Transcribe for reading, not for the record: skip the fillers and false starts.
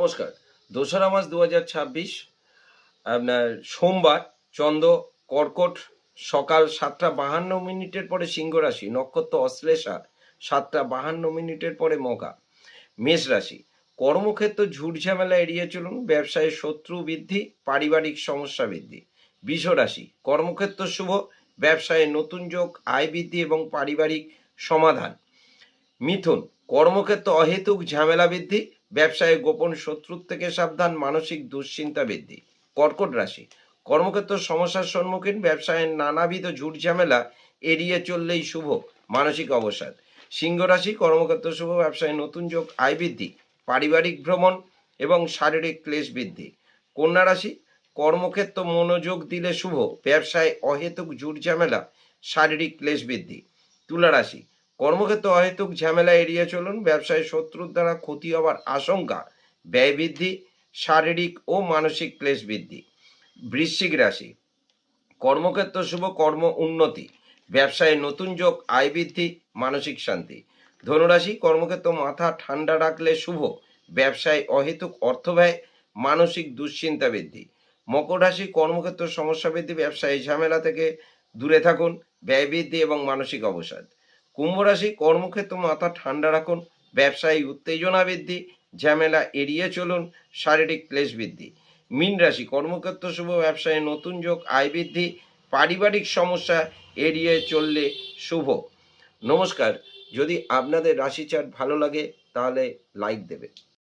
নমস্কার। ২রা মার্চ ২০২৬ আপনার সোমবার, চন্দ্র কর্কট, সকাল ৭টা ৫২ পরে সিংহ রাশি, নক্ষত্র অশ্লেষা, ৭টা ৫২ পরে মঘা। মেষ রাশি, কর্মক্ষেত্র ঝুট ঝামেলা এড়িয়ে চলুন, ব্যবসায় শত্রু বৃদ্ধি, পারিবারিক সমস্যা বৃদ্ধি। বৃষ রাশি, কর্মক্ষেত্র শুভ, ব্যবসায় নতুন যোগ, আয় বৃদ্ধি এবং পারিবারিক সমাধান। মিথুন, কর্মক্ষেত্র অহেতুক ঝামেলা বৃদ্ধি, ব্যবসায় গোপন শত্রুর থেকে সাবধান, মানসিক দুশ্চিন্তা বৃদ্ধি। কর্কট রাশি, কর্মক্ষেত্র সমস্যার সম্মুখীন, ব্যবসায় নানাবিধ ঝুট ঝামেলা এড়িয়ে চললেই শুভ, মানসিক অবসাদ। সিংহ রাশি, কর্মক্ষেত্র শুভ, ব্যবসায় নতুন যোগ, আয় বৃদ্ধি, পারিবারিক ভ্রমণ এবং শারীরিক ক্লেশ বৃদ্ধি। কন্যা রাশি, কর্মক্ষেত্র মনোযোগ দিলে শুভ, ব্যবসায় অহেতুক ঝুট ঝামেলা, শারীরিক ক্লেশ বৃদ্ধি। তুলা রাশি, কর্মক্ষেত্রে অহেতুক ঝামেলা এড়িয়ে চলুন, ব্যবসায় শত্রুর দ্বারা ক্ষতি হওয়ার আশঙ্কা, ব্যয় বৃদ্ধি, শারীরিক ও মানসিক ক্লেশ বৃদ্ধি। বৃশ্চিক রাশি, কর্মক্ষেত্র শুভ, কর্ম উন্নতি, ব্যবসায় নতুন যোগ, আয় বৃদ্ধি, মানসিক শান্তি। ধনুরাশি, কর্মক্ষেত্র মাথা ঠান্ডা রাখলে শুভ, ব্যবসায় অহেতুক অর্থ ব্যয়, মানসিক দুশ্চিন্তা বৃদ্ধি। মকর রাশি, কর্মক্ষেত্র সমস্যা বৃদ্ধি, ব্যবসায়ী ঝামেলা থেকে দূরে থাকুন, ব্যয় বৃদ্ধি এবং মানসিক অবসাদ। কুম্ভ রাশি, কর্মক্ষেত্র মাথা ঠান্ডা রাখুন, ব্যবসায়ী উত্তেজনা বৃদ্ধি, ঝামেলা এড়িয়ে চলুন, শারীরিক ক্লেশ বৃদ্ধি। মীন রাশি, কর্মক্ষেত্র শুভ, ব্যবসায় নতুন যোগ, আয় বৃদ্ধি, পারিবারিক সমস্যা এড়িয়ে চললে শুভ। নমস্কার। যদি আপনাদের রাশি চার্ট ভালো লাগে তাহলে লাইক দেবে।